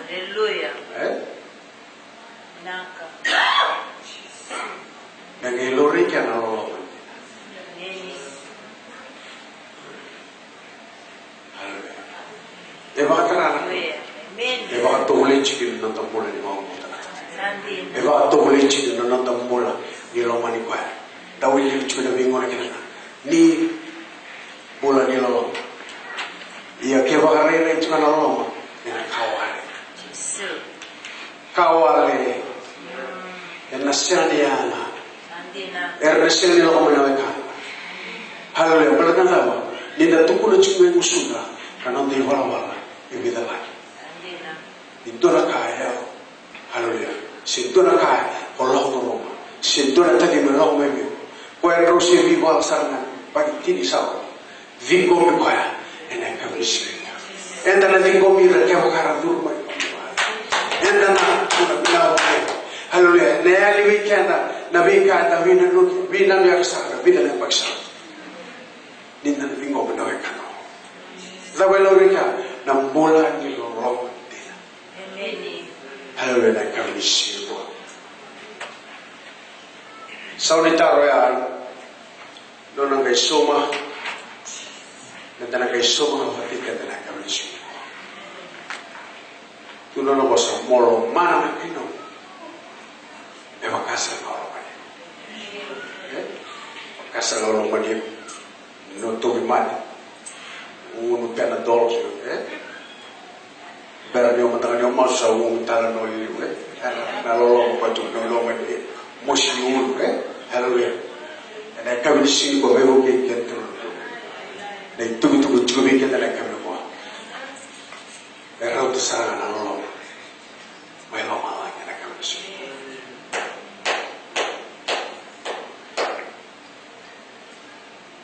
Haleluya. Naka. Nagilori ka na lolo. Haleluya. Eba katarana. Eba katulin chikin ng tambulan ni mga muta. Eba katulin chikin ng tambulan ni loma ni kwa. Dawil yung chikin na bingon na kinana. Ni bulan ni lolo. Iya keba karere chikin na loma. Nina kawale. Kawale. Yan nasyaniana. Nasyani lolo manaweka. Haleluya. Balakan lawa. Ninda tukula chikin na usuna. Kanang di wala-wala. Ibida lagi. Indora kaya. Haleluya. Sindora kaya. Allah Roma. Sindora tadi melau memi. Kau rosi vivo alsarna. Bagi tini sawo. Vingo mi kaya. Enak kami sini. Enda na vingo mi berkaya wakara durma. Enda na kuna bilau memi. Haleluya. Naya liwi kanda. Nabi kanda wina nuki. Wina mi aksara. Wina mi paksa. Ninda na vingo mi nawe kano. Zawelorika. Nambola ni lorong. Haleluya na kami sini. Saunitaro yan, doon ang kay Suma, nandiyan ang kay Suma, kapatid ka na kami siya. Tunan ako sa molo, mana ng Pino, e makasal na ako kanya. Makasal na ako kanya, no tubiman, uno pena dolce, pero niyo matang niyo masa, uno tala no liliw, nalolo ko pa ito, nalolo ko Moshi ulu, haleluya. Dan kami di sini bawa bawa kita tu. Dan tugu juga kita dan kami bawa. Erau tu sarana nolong. Melo malah kita kami di sini.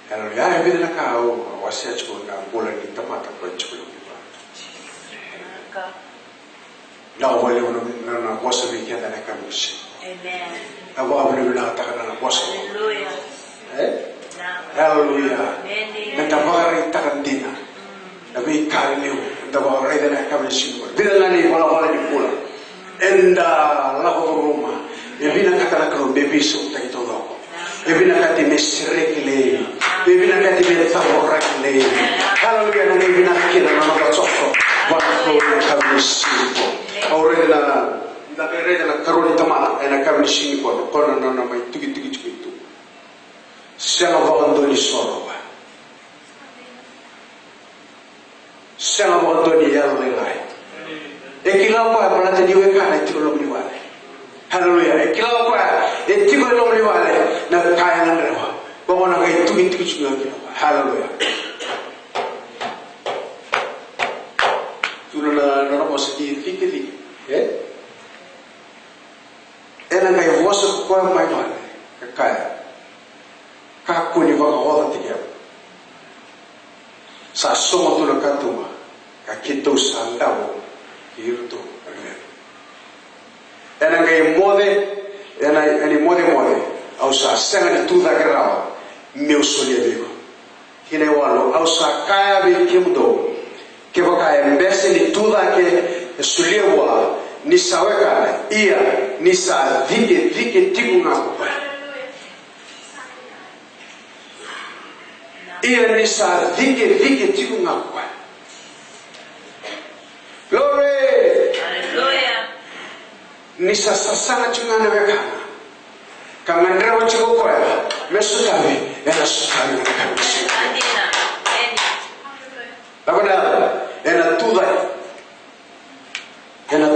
Haleluya. Yang bila nak kau wasiat juga nak bulan ini tempat apa juga lupa. Lau boleh nak wasiat kita dan kami di sini. Amen. Ako abri na takana na bosa. Hallelujah. Hallelujah. Nagtabari takandina. Nabi kaliw, nagtabari na kami sinul. Bila ni wala ni pula. Enda lako Roma. Ebina katana karo bebiso tayo do. Ebina kati mesrekile. Ebina kati metaborakile. Hallelujah na ebina kina na matsoko. Wako kami sinul. Ore na Nakere na karuni tamala na kami sini ko na may tugi itu. Siya ang ni soro ba. Siya ang ni yalo nilay. Ekilaw pa pala tadi we kana tigulo ni wale. Hallelujah. Ekilaw pa tigulo ni wale na kaya na rewa. Bago na kay tugi juga kino. Hallelujah. Tulo na mo sa fikili. Ela ngai vosso ko mai male kaya kaku ni va roda tiga sa somo tu na katuma ka kito sandao irto ane ela ngai mode ela ani mode au sa sanga tu da grau meu sonho vivo kine walo au sa kaya bi kimdo ke va kaya mbese ni tu da ke suliwa ni saweka ia ni sa vike tiku ngako ia ni sa vike tiku ngako glory haleluya ni sa sasana chungana wekana kama ndrewa chiko kwa mesutami ena sutami na kabisa andina labda ena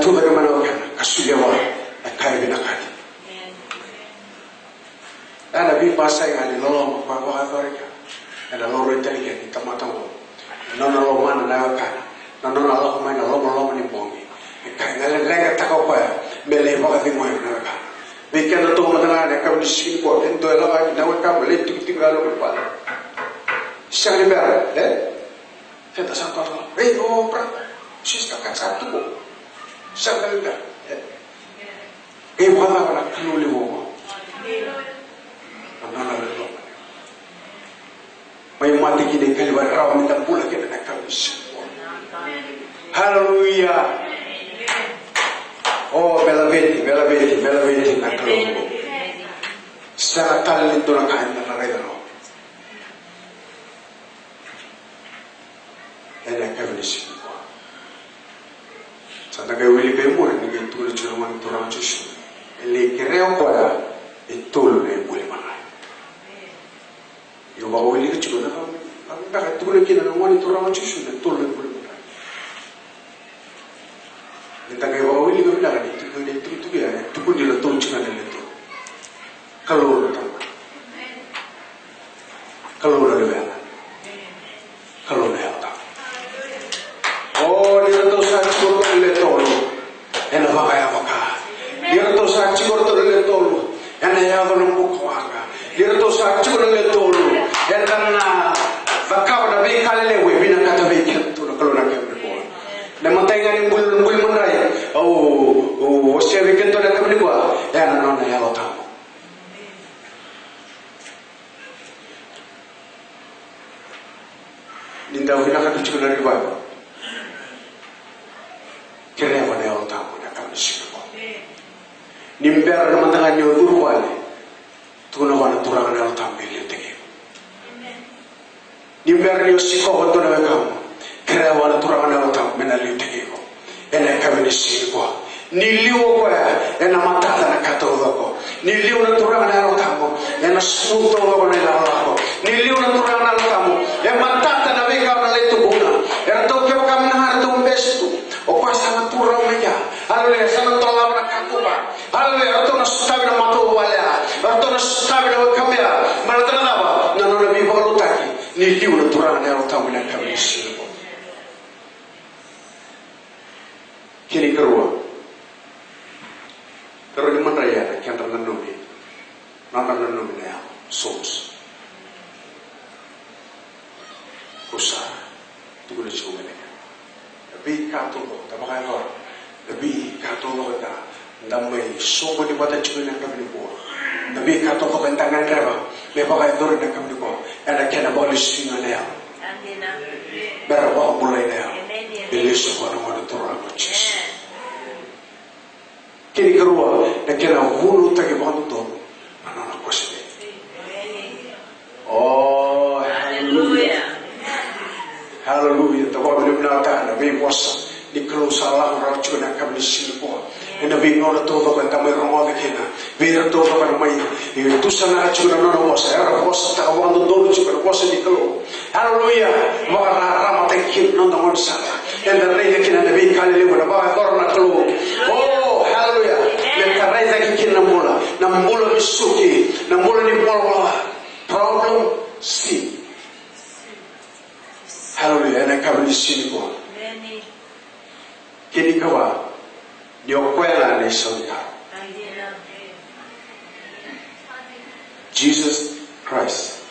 tuda kama wakana kasulewa akari binakati ana bi pasai ngani lolo kwa autorika ana lolo italika ni tamatango nona lo mana na wakana nona lo kuma na lo ni bongi kai ngale lenga takau kwa mele baka di moyo na wakana bikenda to matana na kam di sini ko endo la na wakana le tingalo ko pa siya ni ber kita santo oh pra sista ka satu ko Sangat enggak. Mana orang kenuli womo. Mana orang may mati kini kali raw minta pula kita nak kabis. Haleluya. Oh, melaventi na kalungo. Sa talin to na kain na regalo. Ena kavenisi ko. Sa nagawili kayo mo, nagituloy siya naman ito ng Diyos. Ele kireo ko ya, ituloy na yung muli manay. Yung makawili ka siya, nakatuloy kinanaman ito ng Diyos, ituloy na yung muli manay. Nitangay makawili ka pala, ito kaya, ito ko nila tulog siya na nito. Kaloro na tama. Kaloro na liwala. Kaloro na yata. Oh, dito sa siguro ng letolo. E na kaya maka. Dito sa siguro ng letolo. E na yago ng bukawaga. Dito sa siguro ng letolo. E na bakaw na bikalewe binakatabi kento na kaloro na kaya ko. Na matay nga ng bulbul manray. Oh, siya kento na kami ko. E na yago tamo. Ninda binakatabi na ribayo. Kaya wana yaw tamo na kami sino. Nimbera naman na kanyo uruwali. Tuna wana turangan yaw tamo ili tegi. Nimbera niyo siko ko tuna wekamo. Kaya wana turangan yaw tamo menali tegi ko. Ena kami sino ko. Niliwo ko ya. Ena matata na katoda ko. Niliwo na turangan yaw tamo. Ena smuto ko na ilaw ko. Niliwo na turangan yaw tamo. Ena matata na wekaw na leto kuna. Ena tokyo kami na harito umbestu. O pasa na turang maya, haleluya, sana tolong na kakuba, haleluya, atau na sutabi na mato wale, atau na sutabi na kamera, mana tena apa, nano na bibo lutaki, ni liu na turang na rotamu na kami sini. Kini kerua, di mana ya, kian terlalu nanomi na ya, sos, kusa, tu boleh cuba ni. Nabi katulog, tabakay ko. Nabi katulog ka. Damay sumo di bata chukun ng kami ko. Nabi katulog ka tangan ka ba? May bakay doon ng kami ko. Ana kaya nabolis sino na yan. Pero ako mulay na yan. Bilis ako ng mga turang ko Diyos. Kini karuwa na kinahulo tayo mga doon. Ano na ko siya? Oh, hallelujah. Hallelujah. Tawa mo na ta na bi wasa ni klo sala ra chuna kam ni silpo. Ina bi ngona to ko ta mai rongo de kina. Bi ra to ko na mai. I tu sana chuna no wasa ra wasa ta wando do chuna wasa ni klo. Hallelujah. Wa ra ra ma te kin no da mon sala. En da rei de kina na bi kale le mo ba ko na klo. Oh, hallelujah. Le ka rei de kina na mula bisuki, na mula ni bola. Problem see. Hallelujah, ena kabili sini ko. Kini kawa, nyokwela ni sonta. Jesus Christ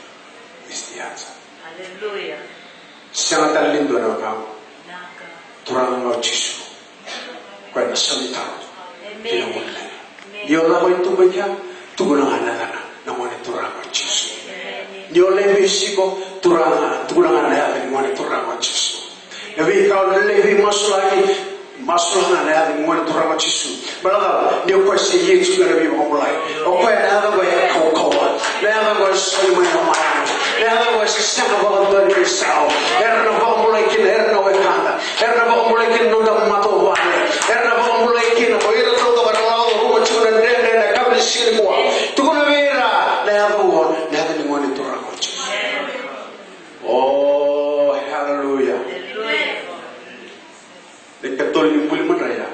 is the answer. Hallelujah. Sangat lindo na kamu. Turang mo Yesu. Kwa na sonta. Kina mo na. Yola ko itu baca, tugunan anak na mo ni turang mo Yesu. Yola bisiko turangan ya dengan mana turangan Yesus. Nabi kau lebih masuk na ya dengan mana turangan Yesus. Balaga dia kuasa Yesus nabi mulai. Oke ada apa ya kau. Ada apa semua yang mana. Ada apa sistem apa dari Krisau. Erna apa mulai kini erna wekanda. Erna apa mulai kini nunda mato wale. Erna apa mulai kini kau itu tahu kalau lalu rumah cuma dan kabel sini kuah. Tukuna vera. Ada apa dengan mana turangan. Oh, hallelujah. Dekatol ni muli manraya.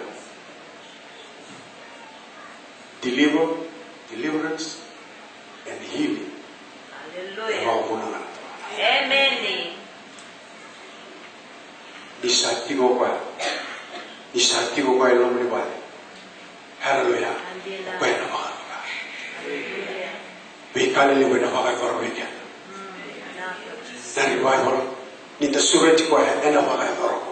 Deliverance and healing. Hallelujah. Amen. Disati ko pa ilong ni bali. Hallelujah. Buena maka. Bikali ni buena maka korbikan. Dari Bible, nita surat ko ya, ena bagai dorong ko.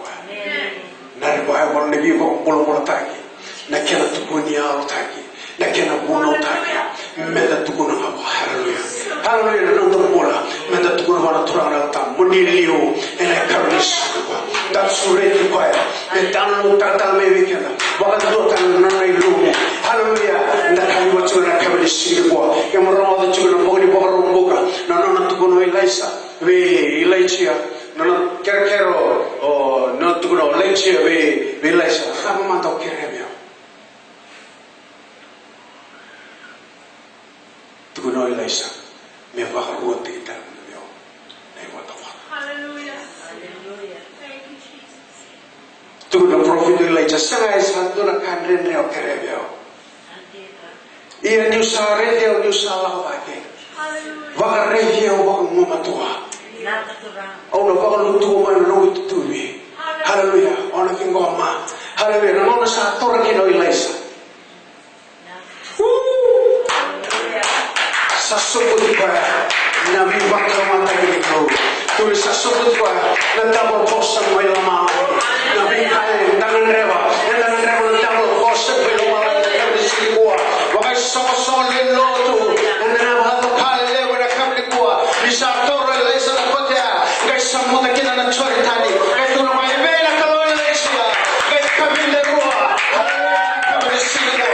Dari Bible nabi ko pulo taki, nakena tukunia taki, nakena buno taki, meda tukuna apa, hallelujah, hallelujah, nonton bola, meda tukuna wana turang nalta, munilio, ena karunis ko. Dat surat ko ya, medan lo tatal me wikenda, Wakatukan nana ilumu. Haleluya. Ndakali watu na kabili singwa. Kemromo da chukuna bogni bogarumbuka. Nana tukuno Elisa. We Elijah. Nana kerkero o no tukuno Elijah we Elisa. Kama mantau keremio. Tukuno Elisa. Me bagaruti kita mio. Nei watawa. Hallelujah. Hallelujah. Thank you, Jesus. Tukuno profit Elijah sangai santo na kanren neo keremio. Andina. Ia niu sarede niu salah bagi. Hallelujah. Vakarevia wakang mamatua. Nakaturang. Ona vakalutu mana no tutui. Haleluya. Ona kingoma. Haleluya. Nona sa tora kino Elisa. Sasubut pa na vivaka mata kito. Tuli sasubut pa na double post mo ilama. Na vivaka tangan reva. Na double post mo ilama na kabisi ko. Wakay so lelo tu. Na bato kale wala kabli ko. Bisa toro Elisa na kotya. Guys sammo na kina na chori tani. Guys tu na mai vela kalo Elisa. Guys kabile ko. Haleluya. Kabisi ko.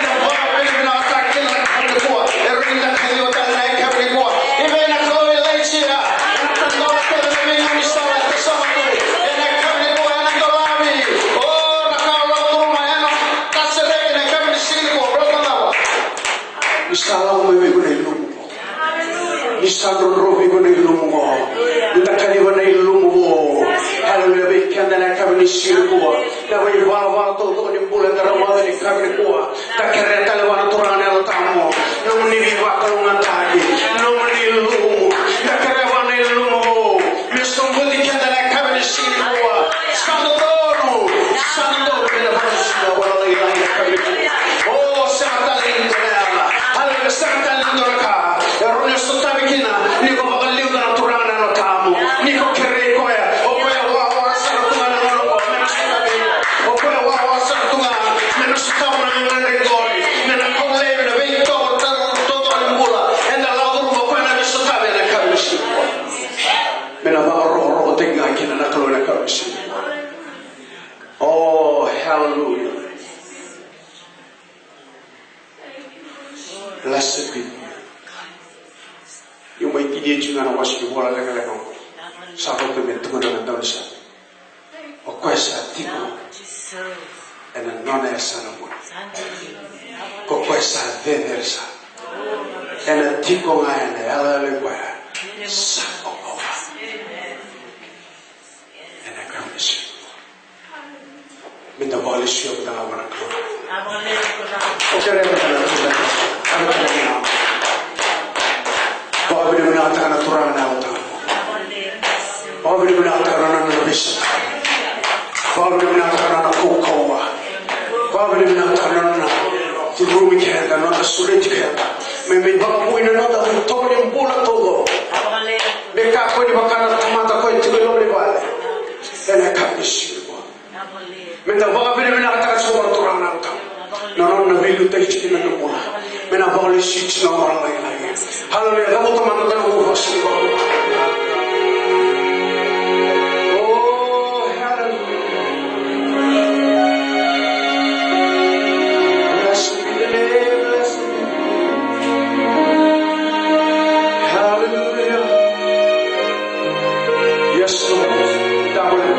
Na bato pili na atakil na kabli ko. Erinda kayo na kabli ko. Ibena ko Elisa. Na tanong ko na may umistala sa mga. Na kabli ko na dolawi. Oh, nakawala ko mayan. Kasere na kabisi ko. Isalang may gunay lumo. Isang robi gunay lumo. Itakali gunay lumo. Haleluya bigyan na kami ni Sirko. Na may wawa to ni bulan darawada ni kami ko. Takereta lewan turane al tamo. Nung nibiwa kalungan tagi. Nung nilumo. Takerewan ni lumo. Misong bigyan na kami ni Sirko. Sandoro. Sandoro na pasya wala ilahi kami. Oh, sakaling na. Haleluya sakaling dorka. Erone sotabikina. Niko bakaliw na turane al tamo. Niko kere ko ya. O ko ya wawa sa tunga na ko. O ko ya wawa sa tunga. Menos tamo na ngane gori. Na ko leve na vento todo en bula. En la lado mo ko na biso tabe na kabishi. Mena ba ro tenga kina na ko na kabishi. Oh, hallelujah. Blessed be yung may kiniya juga na wasi wala lang lang sa ako to meto na daw siya o kwesa tiko and a non esa no mo ko kwesa versa and a tiko nga na ala le kwa sa o and a promise minta polish yung tawag ko o kaya na ano Bobby menata na turana na uta. Bobby menata na nabis. Bobby menata na kukawa. Bobby menata na rumi kaya na sulit kaya. May baka buhay na nota ang tolo yung bula todo. Beka ko di baka na tamata ko yung tigilong libale. Kaya nakapis ko. Menda baka menata na sobrang turana na uta. Nanon na bilu tayo chikin na mula. Mena baka lisich na orang lain lagi. Haleluya, kamu teman-teman ufas di bawah. Oh, haleluya. Blessed be the name, blessed be the name. Hallelujah. Yes, Lord. Double it.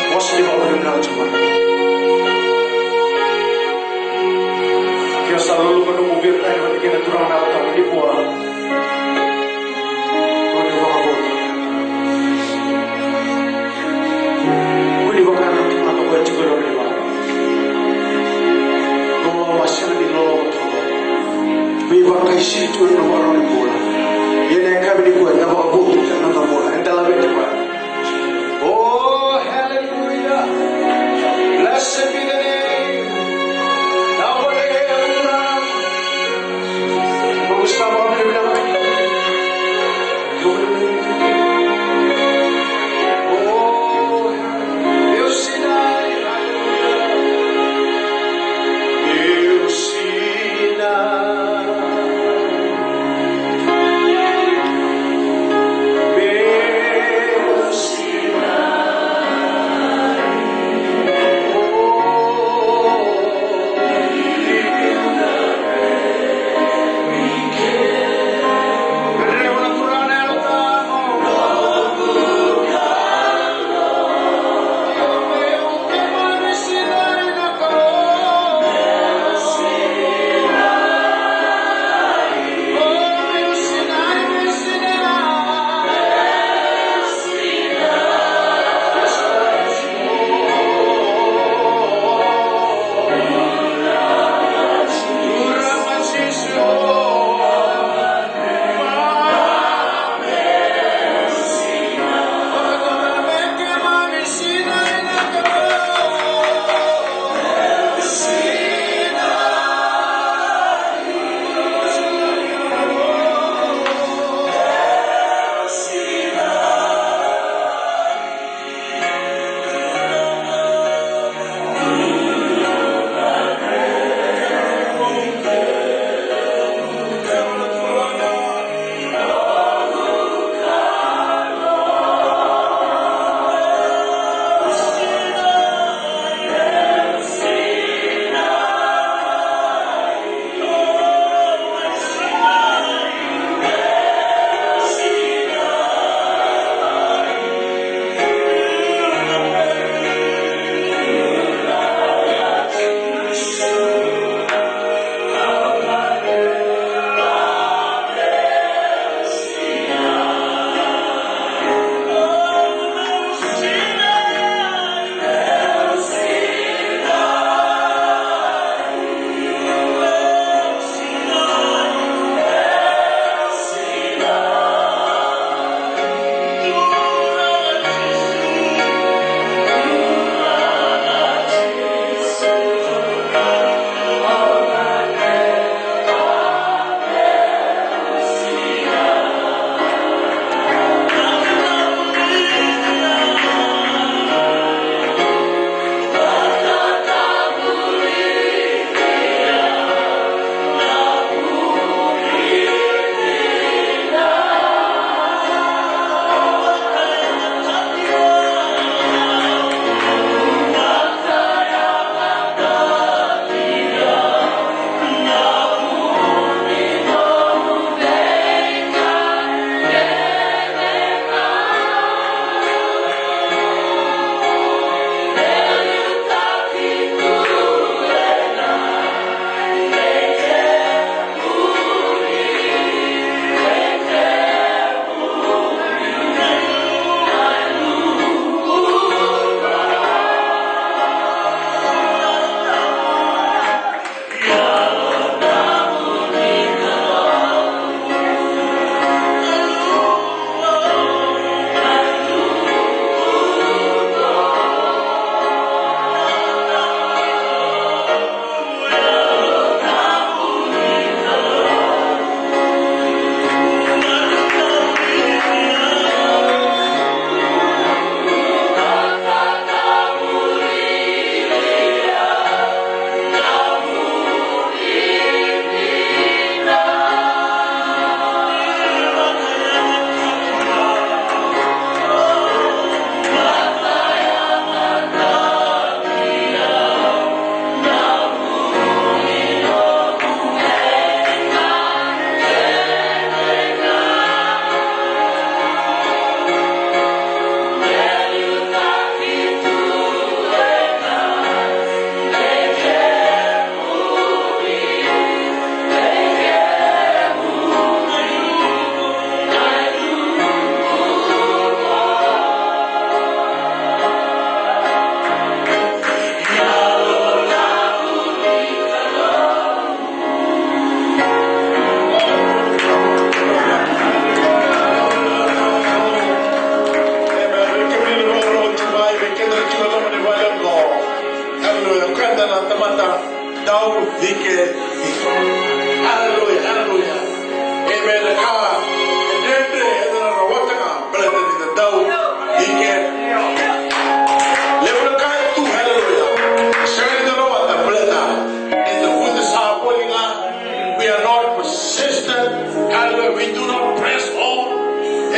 What's the ball of the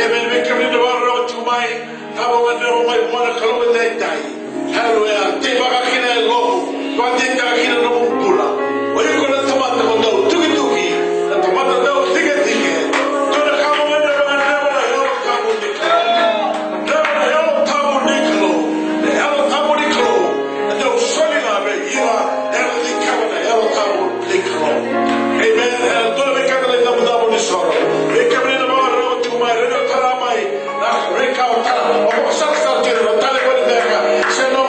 Amen. We come in the water of Tumai. Tabo ngandero mai mwana kalunga dai dai. Hallelujah. Tiba kakina lomu. Kwa tika kakina lomu pula. Wayuko na tamata ko daw tuki tuki. Na tamata daw tige tige. Tuna kamo ngandero ngandero na yolo kamo niklo. Never na yolo kamo niklo. Na yolo kamo niklo. Na daw soli na be ira. Yolo di kamo na yolo kamo niklo. Amen. Tuna be kakale na mudamo ni soro. We come in the water of Tumai. Reno taramai. Na reka o tara. O saksa tira. Tale ko ni deka. Seno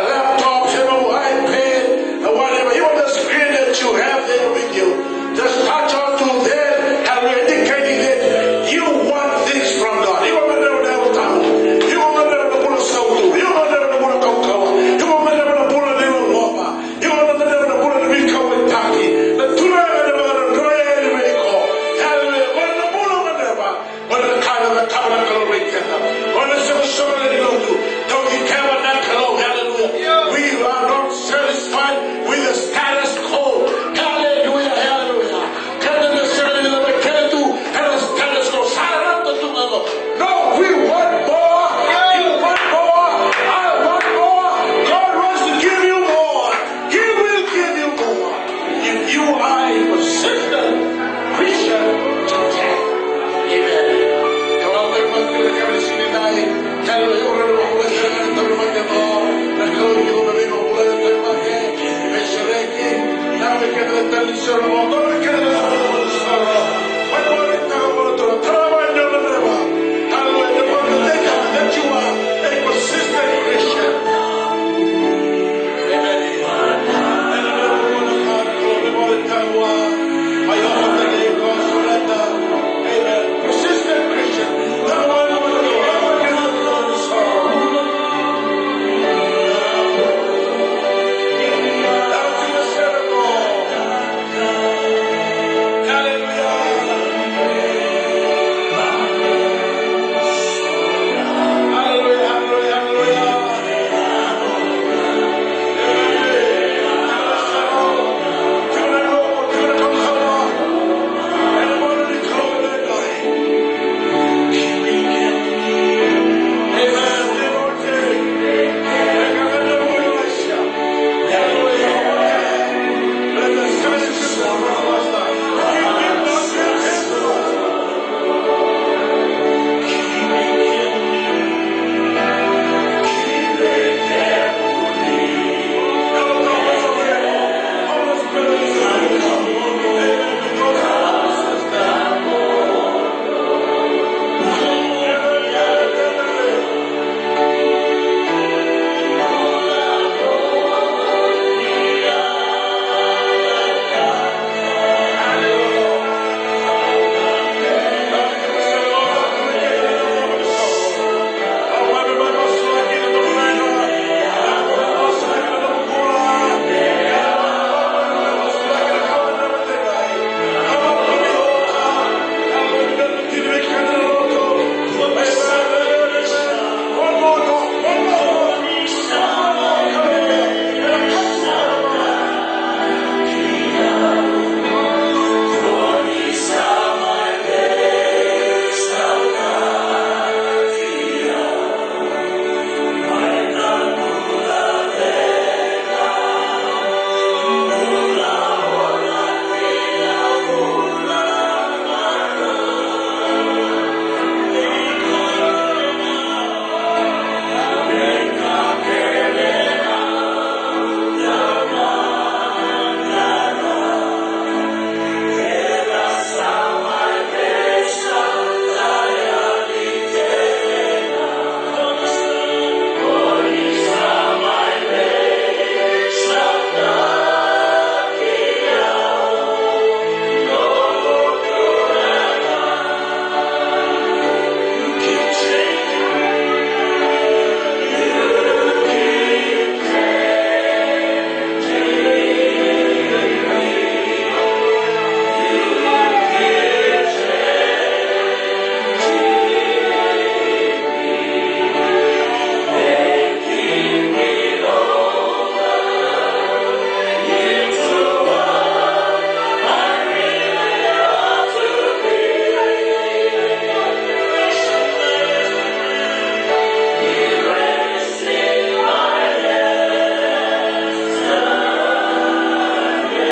laptop, seno iPad, or whatever. You want the screen that you have there with you. Just touch on to them and we're indicating that you want things from God. You want to know the time. You want to know the pull of soul. You want to know the pull of cocoa. You want to know the pull of little lava. You want to know the pull of the big cow and taki. The tuna and the royal vehicle. Hallelujah. What the pull of the never. What the kind of the tabernacle of the